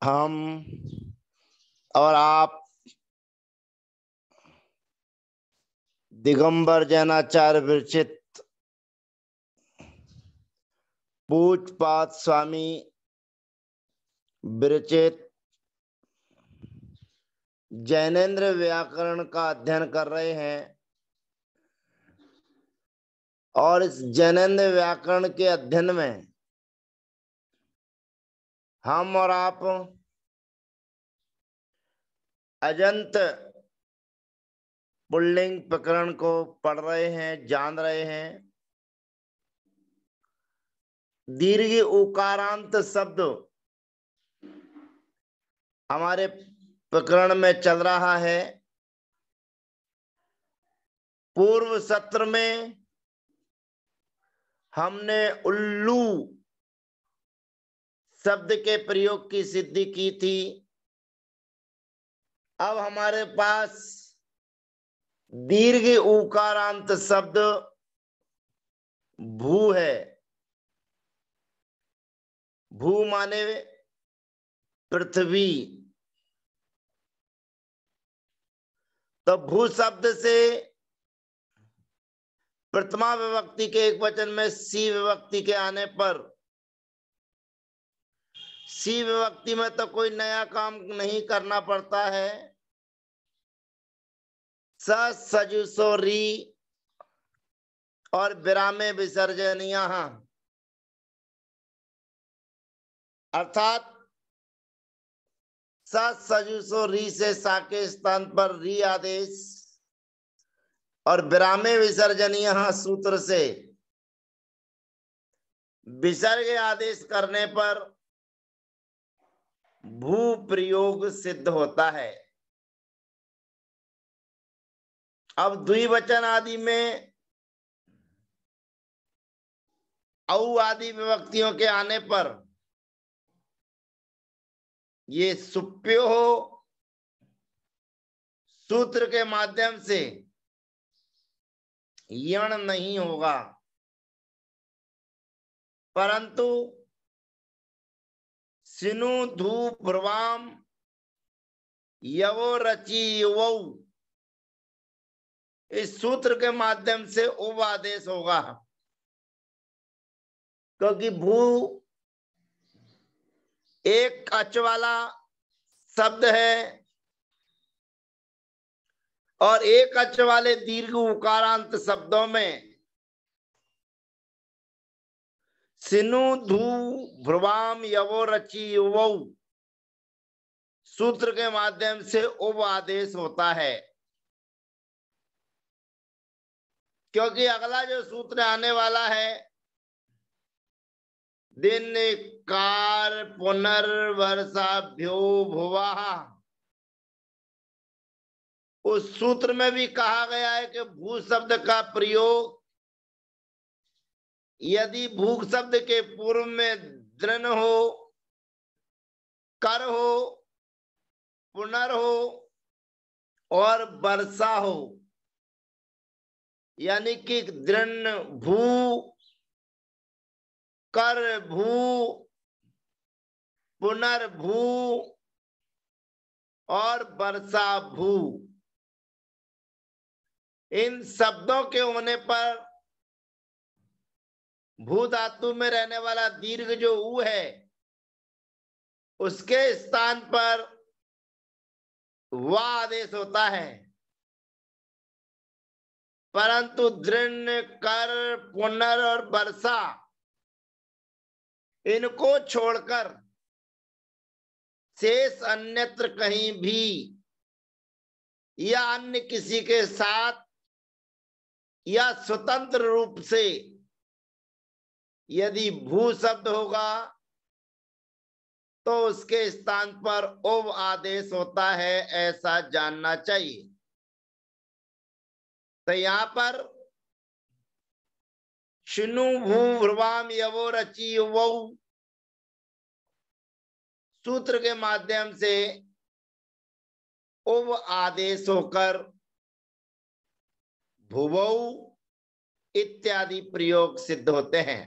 हम और आप दिगंबर जैनाचार्य विरचित पूज्यपाद स्वामी विरचित जैनेन्द्र व्याकरण का अध्ययन कर रहे हैं और इस जैनेन्द्र व्याकरण के अध्ययन में हम और आप अजंत पुल्लिंग प्रकरण को पढ़ रहे हैं, जान रहे हैं। दीर्घ उकारांत शब्द हमारे प्रकरण में चल रहा है। पूर्व सत्र में हमने उल्लू शब्द के प्रयोग की सिद्धि की थी। अब हमारे पास दीर्घ उकारांत शब्द भू है। भू माने पृथ्वी। तो भू शब्द से प्रथमा विभक्ति के एक वचन में सी विभक्ति के आने पर सी विभक्ति में तो कोई नया काम नहीं करना पड़ता है। स सजुसो री और विरामे विसर्जनीय, अर्थात स सजुसो री से सा के स्थान पर री आदेश और विरामे विसर्जनीय सूत्र से विसर्ग आदेश करने पर भू प्रयोग सिद्ध होता है। अब द्विवचन आदि में औ आदि विभक्तियों के आने पर ये सुप्यो सूत्र के माध्यम से यण नहीं होगा, परंतु सिनु धू भ्रुवाम यवो रचि युवौ इस सूत्र के माध्यम से उव आदेश होगा, क्योंकि भू एक अच वाला शब्द है और एक अच वाले दीर्घ उकारांत शब्दों में सिनु धू भ्रुवाम यवो रचि युवौ सूत्र के माध्यम से उव आदेश होता है। क्योंकि अगला जो सूत्र आने वाला है दिन कार पुनर्वर्षाभ्यो भुवः, उस सूत्र में भी कहा गया है कि भू शब्द का प्रयोग यदि भू शब्द के पूर्व में दृन हो, कर हो, पुनर हो और वर्षा हो, यानी कि दृन भू, कर भू, पुनर्भू और वर्षा भू, इन शब्दों के होने पर भू धातु में रहने वाला दीर्घ जो ऊ है उसके स्थान पर वा आदेश होता है, परंतु दृढ़, कर, पुनर और वर्षा इनको छोड़कर शेष अन्यत्र कहीं भी या अन्य किसी के साथ या स्वतंत्र रूप से यदि भू शब्द होगा तो उसके स्थान पर उव आदेश होता है, ऐसा जानना चाहिए। तो यहां पर शिनु भू भ्रुवाम यवो रचि युवौ सूत्र के माध्यम से उव आदेश होकर भुवौ इत्यादि प्रयोग सिद्ध होते हैं।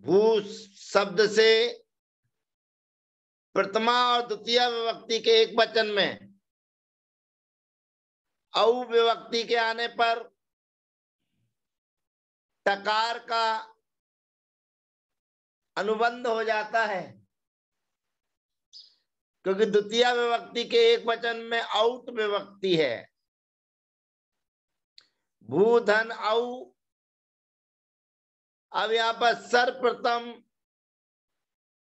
भू शब्द से प्रथमा और द्वितीय विभक्ति के एक वचन में औ विभक्ति के आने पर टकार का अनुबंध हो जाता है, क्योंकि द्वितीय विभक्ति के एक वचन में औट विभक्ति है। भूधन औ। अब यहां पर सर्वप्रथम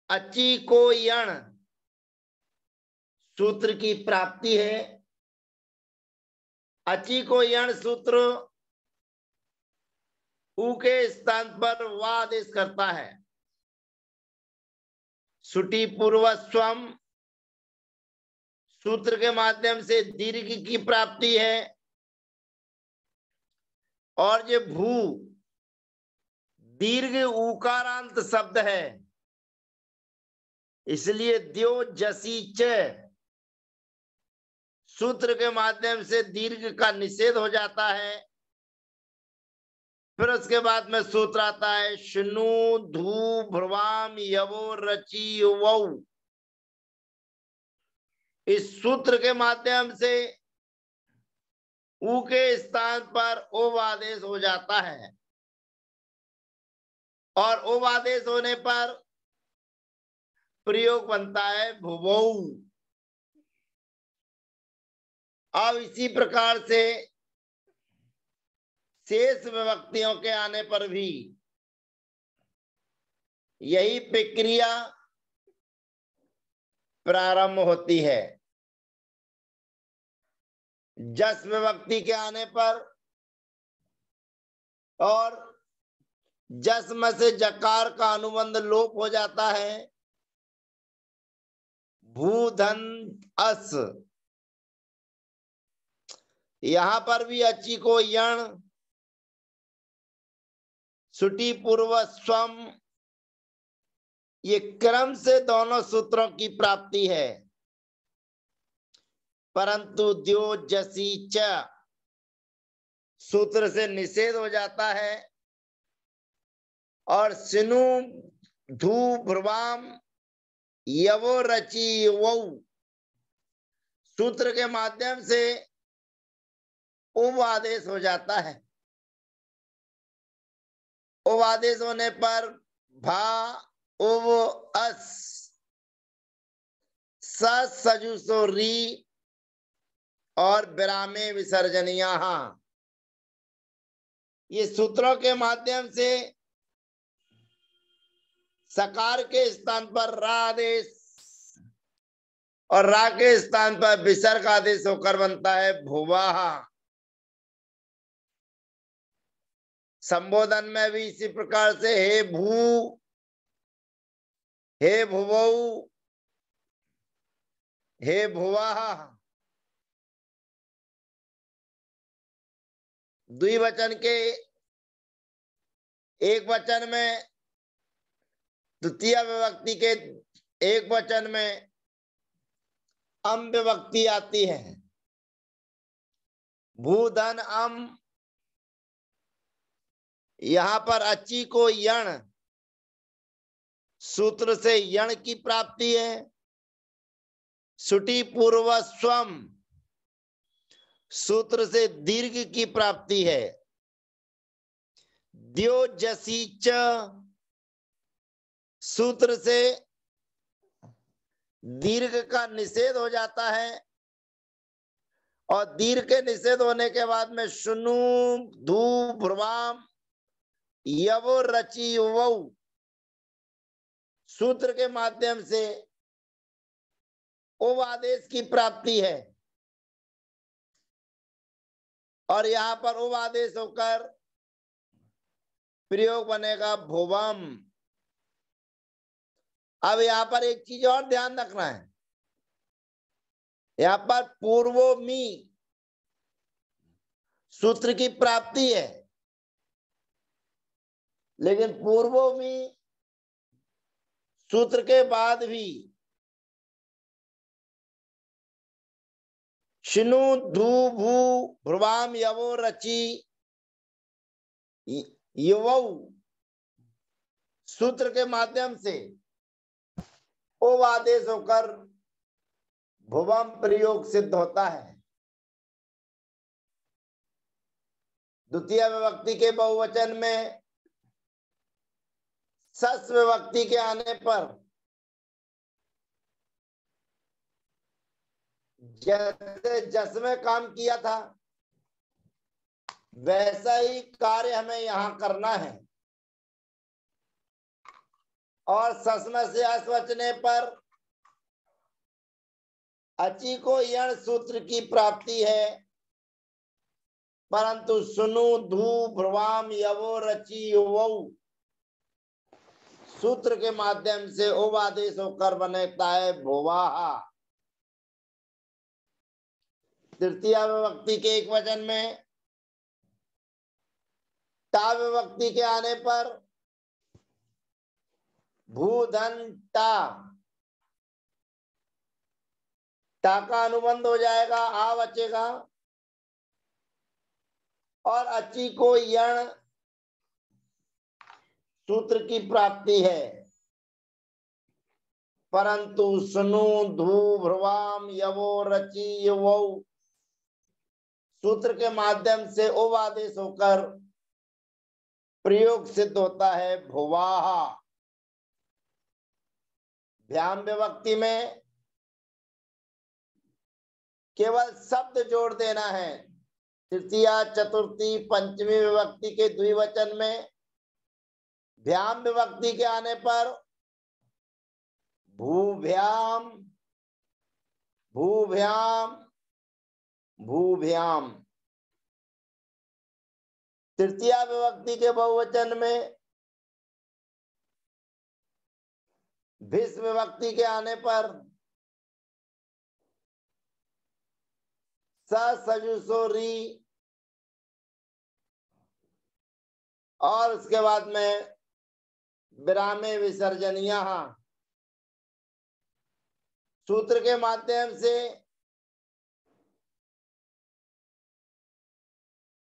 अची को यण सूत्र की प्राप्ति है। अची को यण सूत्र उ के स्थान पर वा आदेश करता है। सुटी पूर्व स्वम सूत्र के माध्यम से दीर्घ की प्राप्ति है। और ये भू दीर्घ उकारांत शब्द है, इसलिए द्यो जसी च सूत्र के माध्यम से दीर्घ का निषेध हो जाता है। फिर उसके बाद में सूत्र आता है शनु धू भ्रुवाम यवो रची वौ। इस सूत्र के माध्यम से उ के स्थान पर ओ आदेश हो जाता है, और ओ आदेश होने पर प्रयोग बनता है भुवौ। अब इसी प्रकार से शेष विभक्तियों के आने पर भी यही प्रक्रिया प्रारंभ होती है। जस विभक्ति के आने पर और जस में से जकार का अनुबंध लोप हो जाता है। भूधन अस, यहां पर भी अची को यण सुटी पूर्व स्वम, ये क्रम से दोनों सूत्रों की प्राप्ति है, परंतु द्यो जसी च सूत्र से निषेध हो जाता है। और सिनु धू भ्रुवाम यवो रची वौ सूत्र के माध्यम से उव आदेश हो जाता है। उव आदेश होने पर भा उव अस सजुसो री और विरामे विसर्जनिया, ये सूत्रों के माध्यम से सकार के स्थान पर रा आदेश और रा के स्थान पर विसर्ग आदेश होकर बनता है भुवाह। संबोधन में भी इसी प्रकार से हे भू, हे भुवौ, हे भुवाह। द्विवचन के एक वचन में, द्वितीय विभक्ति के एक वचन में अम विभक्ति आती है। भूधन अम, यहां पर अची को यण सूत्र से यण की प्राप्ति है। सुटी पूर्व स्वम सूत्र से दीर्घ की प्राप्ति है। द्यो जसी च सूत्र से दीर्घ का निषेध हो जाता है, और दीर्घ के निषेध होने के बाद में शुनु धू भ्रुवाम यवो रची वौ सूत्र के माध्यम से उव आदेश की प्राप्ति है, और यहां पर उव आदेश होकर प्रयोग बनेगा भुवम। अब यहां पर एक चीज और ध्यान रखना है, यहां पर पूर्वोमी सूत्र की प्राप्ति है, लेकिन पूर्वोमी सूत्र के बाद भी शिनु धू भू भ्रुवाम यवो रची युवौ सूत्र के माध्यम से ओ आदेश होकर भुवम प्रयोग सिद्ध होता है। द्वितीय विभक्ति के बहुवचन में सस विभक्ति के आने पर जैसे जस में काम किया था वैसा ही कार्य हमें यहां करना है, और सस्म से अस बचने पर अची को यण सूत्र की प्राप्ति है, परंतु सुनु धू भ्रुवाम यवो रचि युवौ सूत्र के माध्यम से उप आदेश होकर बनता है भुवाहा। तृतीय विभक्ति के एक वचन में टा विभक्ति के आने पर भूधन टा, टा का अनुबंध हो जाएगा, आ बचेगा, और अची को यण सूत्र की प्राप्ति है, परंतु सुनु धू भ्रुवाम यवो रचि युवौ सूत्र के माध्यम से उप आदेश होकर प्रयोग सिद्ध होता है भुवाहा। भ्याम विभक्ति में केवल शब्द जोड़ देना है। तृतीय चतुर्थी पंचमी विभक्ति के द्विवचन में भ्याम विभक्ति के आने पर भूभ्याम भूभ्याम भूभ्याम। तृतीय विभक्ति के बहुवचन में भिस विभक्ति के आने पर सजुसो री, और उसके बाद में विरामे विसर्जनिया सूत्र के माध्यम से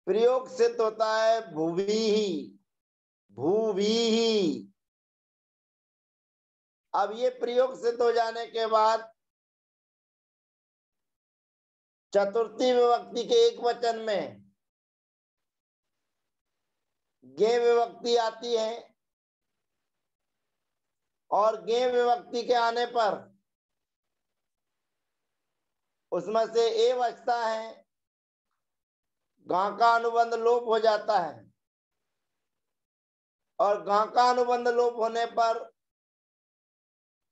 प्रयोग सिद्ध होता है भुवी ही भूवी ही। अब ये प्रयोग सिद्ध हो जाने के बाद चतुर्थी विभक्ति के एक वचन में गे विभक्ति आती है, और गे विभक्ति के आने पर उसमें से ए बचता है, गा का अनुबंध लोप हो जाता है, और गा का अनुबंध लोप होने पर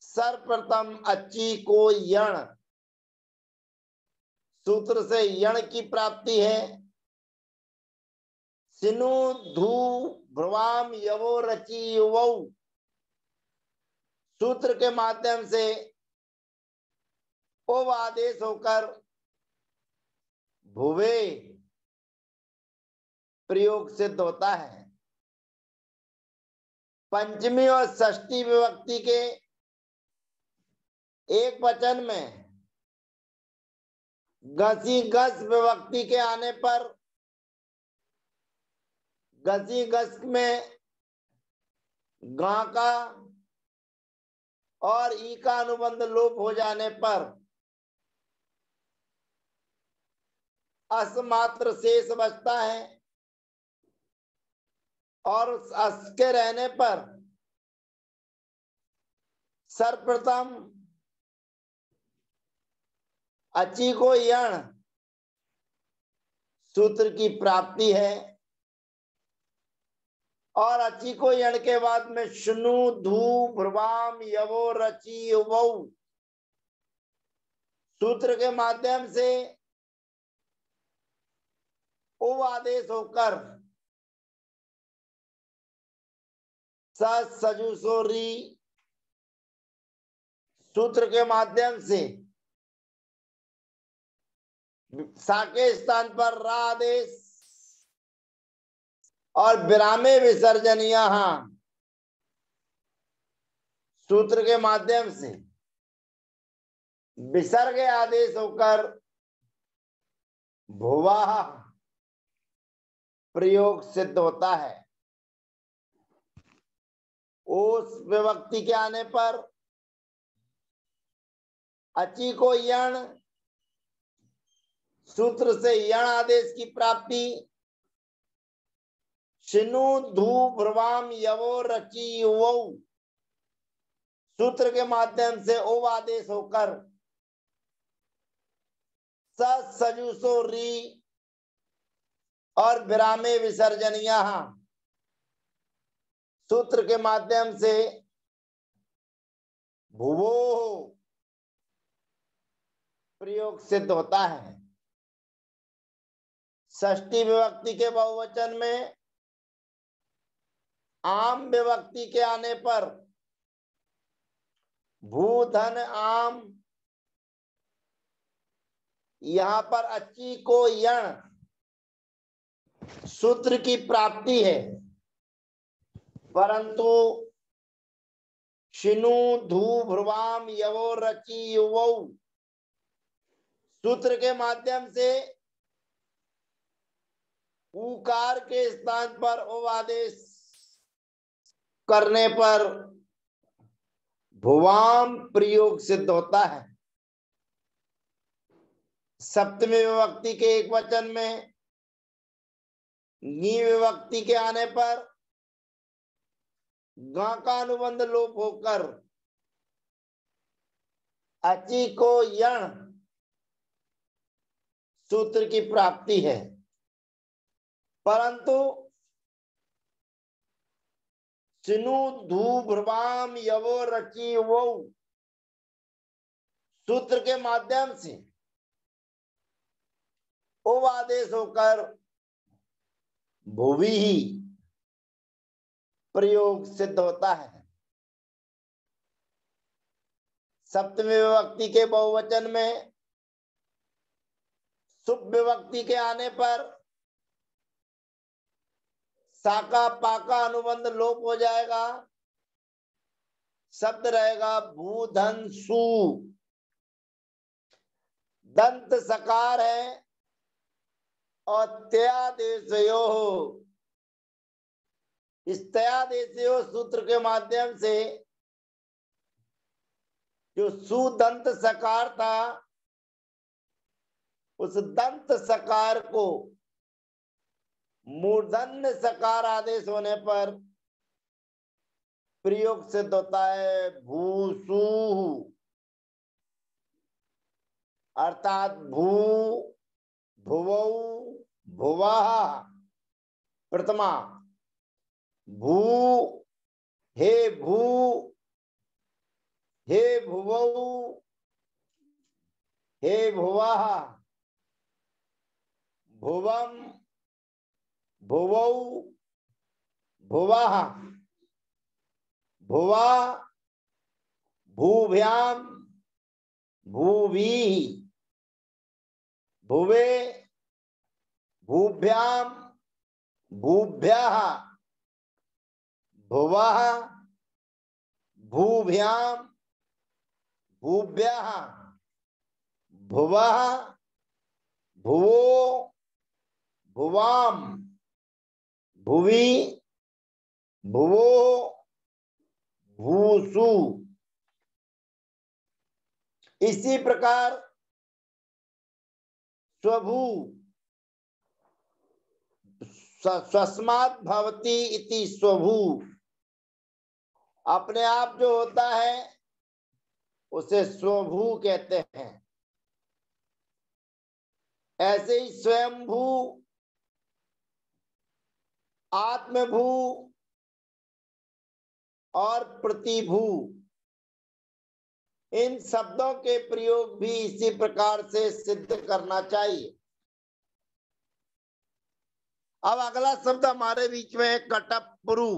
सर्वप्रथम अची को यण सूत्र से यण की प्राप्ति है। सिनु धू भ्रुवाम यवो रचि युवौ सूत्र के माध्यम से उप आदेश होकर भुवे प्रयोग सिद्ध होता है। पंचमी और षष्ठी विभक्ति के एक वचन में गसी गस विभक्ति के आने पर गसी गस में गा का और ई का अनुबंध लोप हो जाने पर अस मात्र शेष बचता है, और उस अस के रहने पर सर्वप्रथम अची को यण सूत्र की प्राप्ति है, और अची को यण के बाद में शुनु धू भ्रुवाम यवो रचि युवौ सूत्र के माध्यम से उप आदेश होकर सजुसो री सूत्र के माध्यम से सा के स्थान पर रा आदेश और विरामे विसर्जनिया सूत्र के माध्यम से विसर्ग आदेश होकर भुवा प्रयोग सिद्ध होता है। ओस विभक्ति के आने पर अची को यण, सूत्र से यण आदेश की प्राप्ति, शिनु धू भ्रुवाम यवो रचि युवौ, सूत्र के माध्यम से ओ आदेश होकर सजुसो री और विरामे विसर्जनिया, सूत्र के माध्यम से भुवो प्रयोग सिद्ध होता है। षष्ठी विभक्ति के बहुवचन में आम विभक्ति के आने पर भूधन आम, यहां पर अची को यण, सूत्र की प्राप्ति है, परंतु शिनु धू भ्रुवाम यवो रचि युवौ, सूत्र के माध्यम से उकार के स्थान पर ओ आदेश करने पर भुवाम प्रयोग सिद्ध होता है। सप्तमी विभक्ति के एक वचन में नी विभक्ति के आने पर गा का अनुबंध लोप होकर अची को यण, सूत्र की प्राप्ति है, परंतु सिनु धू भ्रुवाम यवो रचि वो, सूत्र के माध्यम से ओ आदेश होकर भुवि ही प्रयोग सिद्ध होता है। सप्तमी विभक्ति के बहुवचन में सुप विभक्ति के आने पर साका पाका अनुबंध लोप हो जाएगा, शब्द रहेगा भूधन सु, दंत सकार है और त्यादेशयो, इस त्यादेशयो सूत्र के माध्यम से जो सुदंत सकार था उस दंत सकार को मूर्धन्य सकार आदेश होने पर प्रयोग सिद्ध होता है भूसु, अर्थात भू भुवौ भुवः प्रथमा, भू हे भू हे भुवौ हे भुवः, भुवम भुवौ भुवः, भुवा भूभ्याम भूभि, भुवे भूभ्याम भूभ्यः, भुवः भूभ्याम भूभ्यः, भुवः भुवो भुवाम भुवि भुवो भूसु। इसी प्रकार स्वभू स्वस्मात् भवति इति स्वभू, अपने आप जो होता है उसे स्वभू कहते हैं। ऐसे ही स्वयंभू, आत्मभू और प्रतिभू, इन शब्दों के प्रयोग भी इसी प्रकार से सिद्ध करना चाहिए। अब अगला शब्द हमारे बीच में है कटप्पुरु।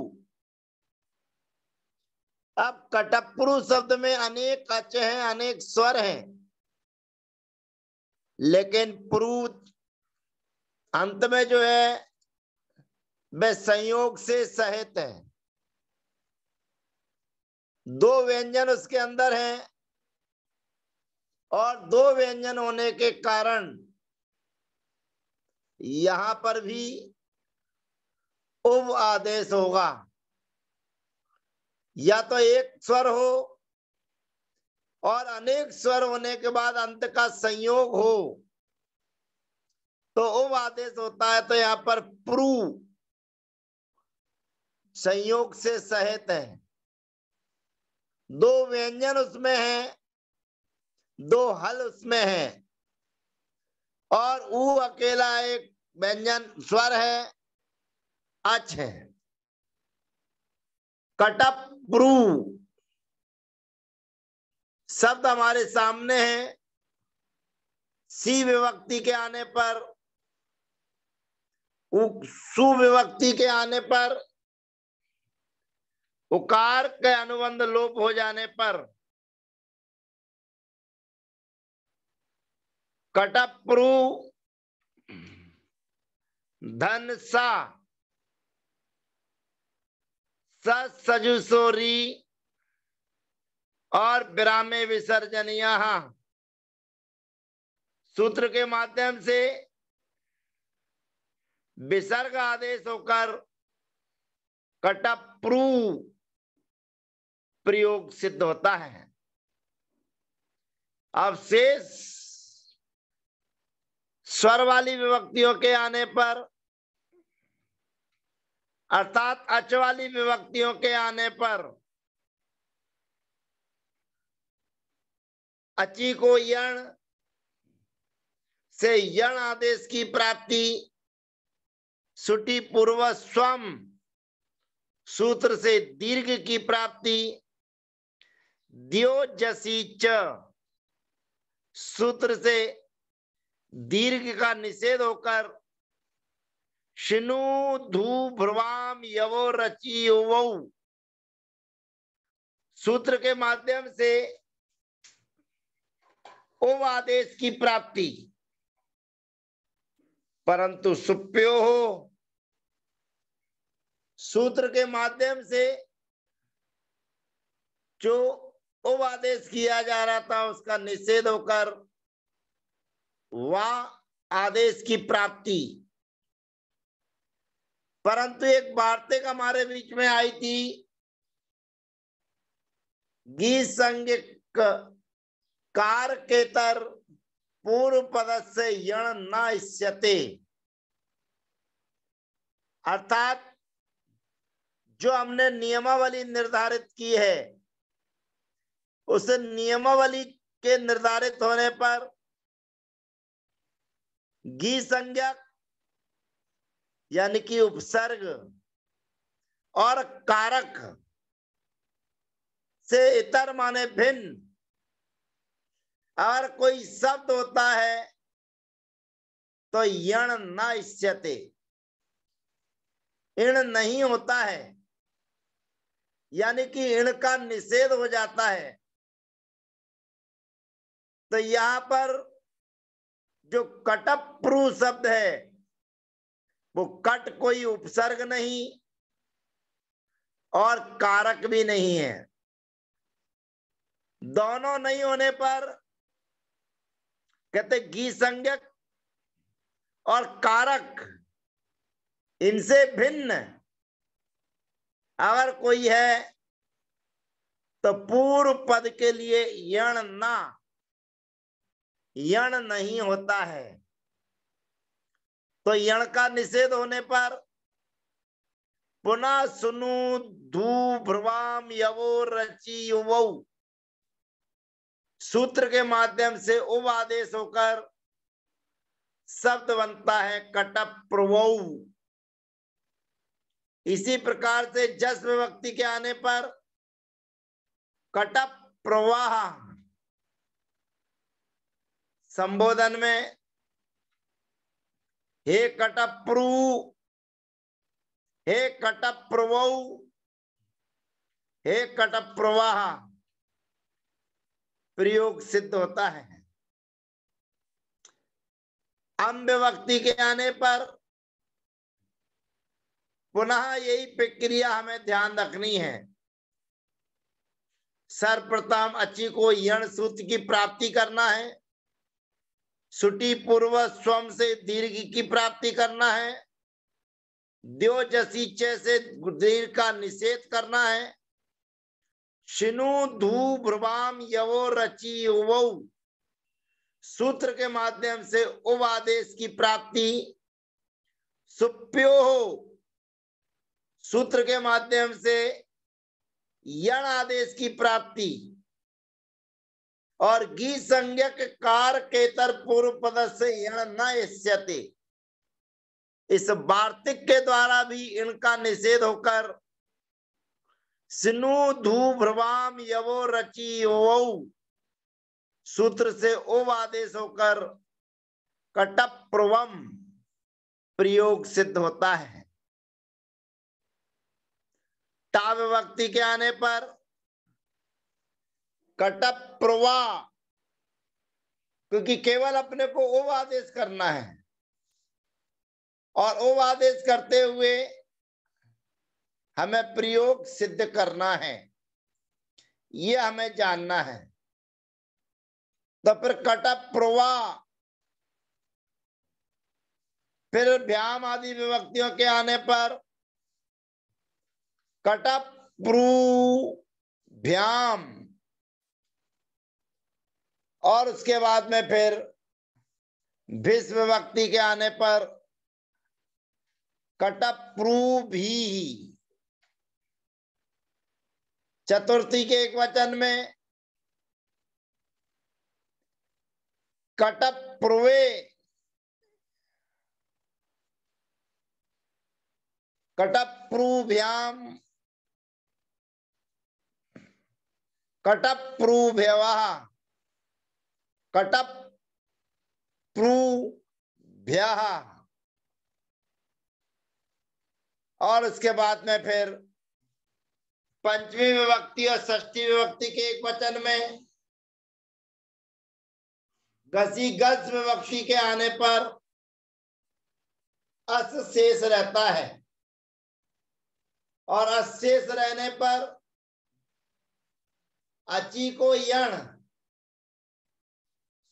अब कटप्पुरु शब्द में अनेक कच हैं, अनेक स्वर हैं, लेकिन पुरु अंत में जो है वह संयोग से सहित है। दो व्यंजन उसके अंदर हैं और दो व्यंजन होने के कारण यहां पर भी उव आदेश होगा। या तो एक स्वर हो और अनेक स्वर होने के बाद अंत का संयोग हो तो उप आदेश होता है। तो यहाँ पर प्रू संयोग से सहित है, दो व्यंजन उसमें है, दो हल उसमें है और ऊ अकेला एक व्यंजन स्वर है, अच है। कटप प्रू शब्द हमारे सामने है। सी विभक्ति के आने पर, सुविभक्ति के आने पर, उकार के अनुबंध लोप हो जाने पर कटप्रू धन सा सजुसोरी और विरामे विसर्जनिया सूत्र के माध्यम से विसर्ग आदेश होकर कटप्रू प्रयोग सिद्ध होता है। अब शेष स्वर वाली विभक्तियों के आने पर अर्थात अच वाली विभक्तियों के आने पर अची को यण से यण आदेश की प्राप्ति, सुटी पूर्व स्वम सूत्र से दीर्घ की प्राप्ति, द्योजसी च सूत्र से दीर्घ का निषेध होकर शिनु धू भ्रुवाम यवो रची युवौ सूत्र के माध्यम से उप आदेश की प्राप्ति, परंतु सुप्यो हो सूत्र के माध्यम से जो उप आदेश किया जा रहा था उसका निषेध होकर वह आदेश की प्राप्ति। परंतु एक वार्तिक हमारे बीच में आई थी, गी संज्ञक कार केतर पूर्व पद से यण न इष्यते, अर्थात जो हमने नियमावली निर्धारित की है उस नियमावली के निर्धारित होने पर गी संज्ञक यानी कि उपसर्ग और कारक से इतर माने भिन्न अगर कोई शब्द होता है तो यण न इष्यते, इण नहीं होता है, यानी कि इण का निषेध हो जाता है। तो यहां पर जो कटप्रू शब्द है वो कट कोई उपसर्ग नहीं और कारक भी नहीं है। दोनों नहीं होने पर कहते गी संज्ञक और कारक इनसे भिन्न अगर कोई है तो पूर्व पद के लिए यण ना, यण नहीं होता है। तो यण का निषेध होने पर पुनः सुनु धू भ्रुवाम यवो रची युवौ सूत्र के माध्यम से उप आदेश होकर शब्द बनता है कटप्रुवौ। इसी प्रकार से जस विभक्ति के आने पर कटप प्रवाह संबोधन में हे कटप्रू, हे कटप्रुवौ, हे कटप्रवाह प्रयोग सिद्ध होता है। अम विभक्ति के आने पर पुनः यही प्रक्रिया हमें ध्यान रखनी है। सर्वप्रथम अची को यण सूत्र की प्राप्ति करना है, सुटी पूर्व स्वम से दीर्घ की प्राप्ति करना है, द्योजसी च से दीर्घ का निषेध करना है, शिनु धू भ्रुवाम यवो रची उवौ, सूत्र के माध्यम से उव आदेश की प्राप्ति। सुप्यो, सूत्र के माध्यम से यण आदेश की प्राप्ति। और गी संज्ञक कार केतर पूर्व पद से यण न इष्यते, इस वार्तिक के द्वारा भी इनका निषेध होकर सिनु धू भ्रुवाम यवो रची वौ, सूत्र से ओव आदेश होकर कटप्रवम प्रयोग सिद्ध होता है। टा विभक्ति के आने पर कटप्रवा, क्योंकि केवल अपने को ओव आदेश करना है और ओव आदेश करते हुए हमें प्रयोग सिद्ध करना है, ये हमें जानना है। तो फिर कटप्रवा, फिर भ्याम आदि विभक्तियों के आने पर कटप्रु भ्याम, और उसके बाद में फिर भिस विभक्ति के आने पर कटप्रु भी। चतुर्थी के एक वचन में कटप्रुवे, कटप्रुभ्याम, कटप्रुभ्यवः, कटप्रुभ्यः, और उसके बाद में फिर पंचमी विभक्ति और षष्ठी विभक्ति के एक वचन में गसी गज विभक्ति के आने पर अस शेष रहता है, और अशेष रहने पर अची को यण,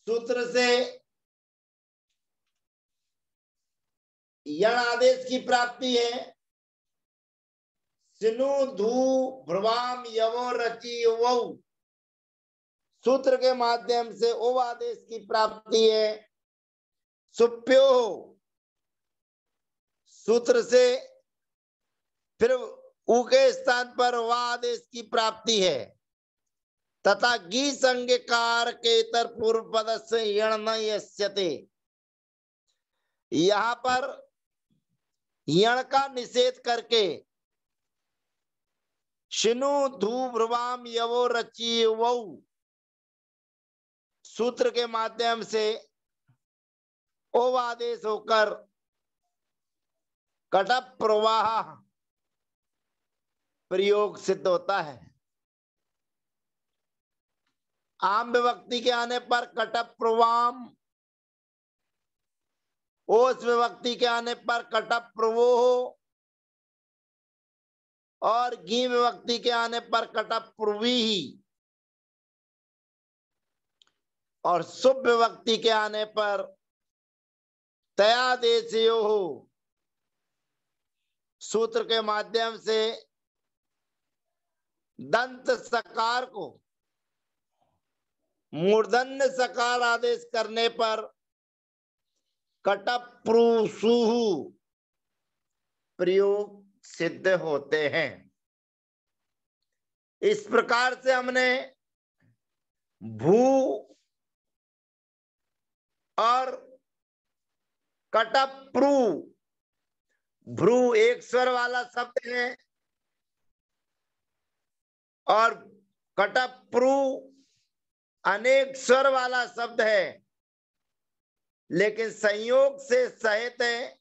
सूत्र से यण आदेश की प्राप्ति है। सिनु धू भ्रुवाम यवो रची वौ, सूत्र के माध्यम से ओव आदेश की प्राप्ति है। सुप्यो, सूत्र से फिर उ के स्थान पर वा आदेश की प्राप्ति है, तथा गी संज्ञकार के इतर पूर्व पद से यण न यस्यते, यहां पर यण का निषेध करके शिनु धू भ्रुवाम यवो रची वौ, सूत्र के माध्यम से ओव आदेश होकर कटप्रवाह प्रयोग सिद्ध होता है। आम विभक्ति के आने पर कटप्रवाम, ओस विभक्ति के आने पर कटप्रवोह, और गी विभक्ति के आने पर कटप्रवी, और शुभ विभक्ति के आने पर तयादेशयो, सूत्र के माध्यम से दंत सकार को मूर्धन्य सकार आदेश करने पर कटप्रुसुः प्रयोग सिद्ध होते हैं। इस प्रकार से हमने भू और कटप्रु, भ्रू एक स्वर वाला शब्द है और कटप्रु अनेक स्वर वाला शब्द है, लेकिन संयोग से सहित है,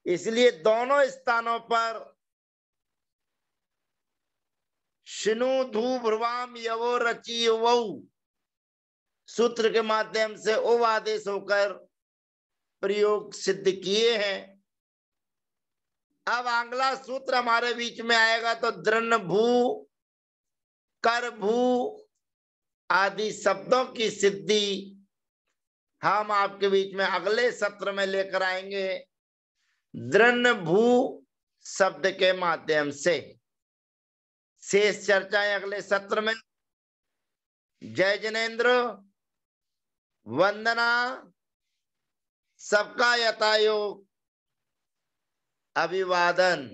इसलिए दोनों स्थानों पर शिनु धू भ्रुवाम यवो रची वौ, सूत्र के माध्यम से ओव आदेश होकर प्रयोग सिद्ध किए हैं। अब अगला सूत्र हमारे बीच में आएगा तो दृढ़ भू, कर भू आदि शब्दों की सिद्धि हम आपके बीच में अगले सत्र में लेकर आएंगे, दृढ़ भू शब्द के माध्यम से। शेष चर्चाएं अगले सत्र में। जय जिनेन्द्र, वंदना, सबका यथायोग अभिवादन।